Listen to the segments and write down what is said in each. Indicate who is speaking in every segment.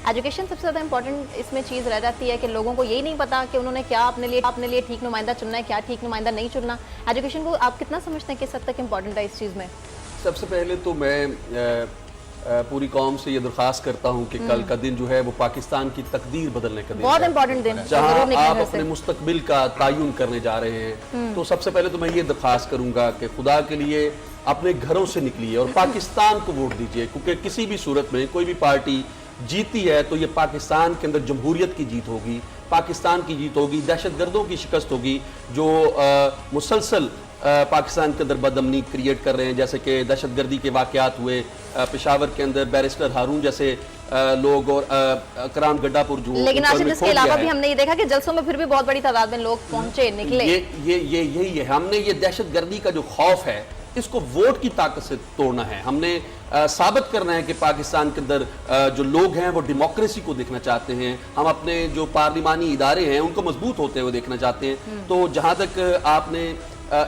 Speaker 1: Education सबसे ज़्यादा important इसमें चीज़ रह जाती है कि लोगों को यही नहीं पता कि उन्होंने क्या अपने लिए ठीक नुमाइंदा चुनना है, क्या ठीक नुमाइंदा नहीं चुनना। एजुकेशन को आप कितना समझते हैं किस हद तक इंपॉर्टेंट है इस चीज़ में?
Speaker 2: सबसे पहले तो मैं पूरी कौम से ये दरख्वास्त करता हूँ कि कल का दिन जो है वो पाकिस्तान की तकदीर बदलने का दिन
Speaker 1: बहुत
Speaker 2: है,
Speaker 1: इंपॉर्टेंट दिन,
Speaker 2: जहाँ आप अपने मुस्तकबिल का तयन करने जा रहे हैं। तो सबसे पहले तो मैं ये दरख्वास्त करूँगा कि खुदा के लिए अपने घरों से निकलिए और पाकिस्तान को वोट दीजिए, क्योंकि किसी भी सूरत में कोई भी पार्टी जीती है तो ये पाकिस्तान के अंदर जमहूरियत की जीत होगी, पाकिस्तान की जीत होगी, दहशतगर्दों की शिकस्त होगी जो मुसलसल पाकिस्तान के अंदर बदअमनी क्रिएट कर रहे हैं। जैसे कि दहशतगर्दी के वाक़यात हुए पेशावर के अंदर, बैरिस्टर हारून जैसे लोग और कराम गड्डापुर जो,
Speaker 1: लेकिन आशिफ इसके अलावा भी हमने ये देखा कि जलसों में फिर भी बहुत बड़ी तादाद में लोग पहुंचे, निकले।
Speaker 2: यही है, हमने ये दहशतगर्दी का जो खौफ है इसको वोट की ताकत से तोड़ना है। हमने साबित करना है कि पाकिस्तान के अंदर जो लोग हैं वो डेमोक्रेसी को देखना चाहते हैं। हम अपने जो पार्लिमानी इदारे हैं उनको मजबूत होते हुए देखना चाहते हैं। तो जहाँ तक आपने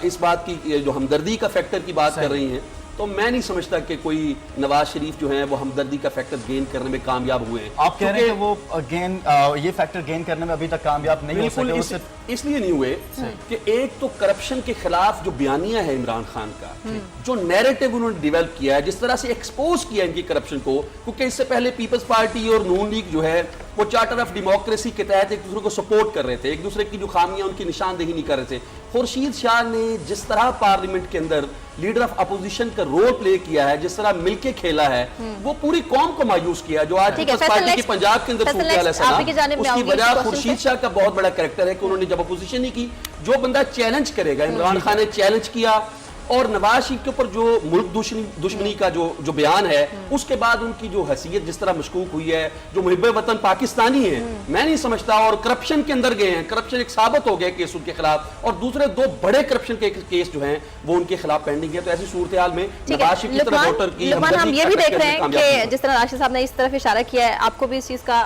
Speaker 2: इस बात की जो हमदर्दी का फैक्टर की बात कर रही हैं, तो मैं नहीं समझता कि कोई नवाज शरीफ जो है वो हमदर्दी का फैक्टर गेन करने में कामयाब हुए हैं।
Speaker 3: आप कह रहे हैं कि वो ये फैक्टर गेन करने में अभी तक कामयाब नहीं हो सके?
Speaker 2: इसलिए नहीं हुए कि एक तो करप्शन के खिलाफ जो बयानिया है इमरान खान का, जो नैरेटिव उन्होंने डेवलप किया है, जिस तरह से एक्सपोज किया इनकी करप्शन को, क्योंकि इससे पहले पीपल्स पार्टी और नून लीग जो है वो चार्टर ऑफ डेमोक्रेसी के तहत एक दूसरे को सपोर्ट कर रहे थे, एक दूसरे की जो खामियां उनकी निशानदेही नहीं कर रहे थे। खुर्शीद शाह ने जिस तरह पार्लियामेंट के अंदर लीडर ऑफ अपोजिशन का रोल प्ले किया है, जिस तरह मिलके खेला है, वो पूरी कौम को मायूस किया। जो आज पीपल्स पार्टी की पंजाब के अंदर सूरत है, उसकी वजह खुर्शीद शाह का बहुत बड़ा कैरेक्टर है कि उन्होंने जब अपोजिशन नहीं की, जो बंदा चैलेंज करेगा, इमरान खान ने चैलेंज किया और नवाज शरीफ के ऊपर जो मुल्क दुश्मनी का जो बयान है, उसके बाद उनकी जो हैसियत जिस तरह मशकूक हुई है, जो मुहिब्बे वतन पाकिस्तानी है, मैं नहीं समझता। और करप्शन के अंदर गए हैं, करप्शन एक साबित हो गया केस उनके खिलाफ, और दूसरे दो बड़े करप्शन के केस जो हैं वो उनके खिलाफ पेंडिंग है। तो ऐसी सूरत हाल में नवाज शरीफ की तरह वोटर की
Speaker 1: हम ये भी देख रहे हैं कि जिस तरह राशिद साहब ने इस तरफ इशारा किया है, आपको भी इस चीज का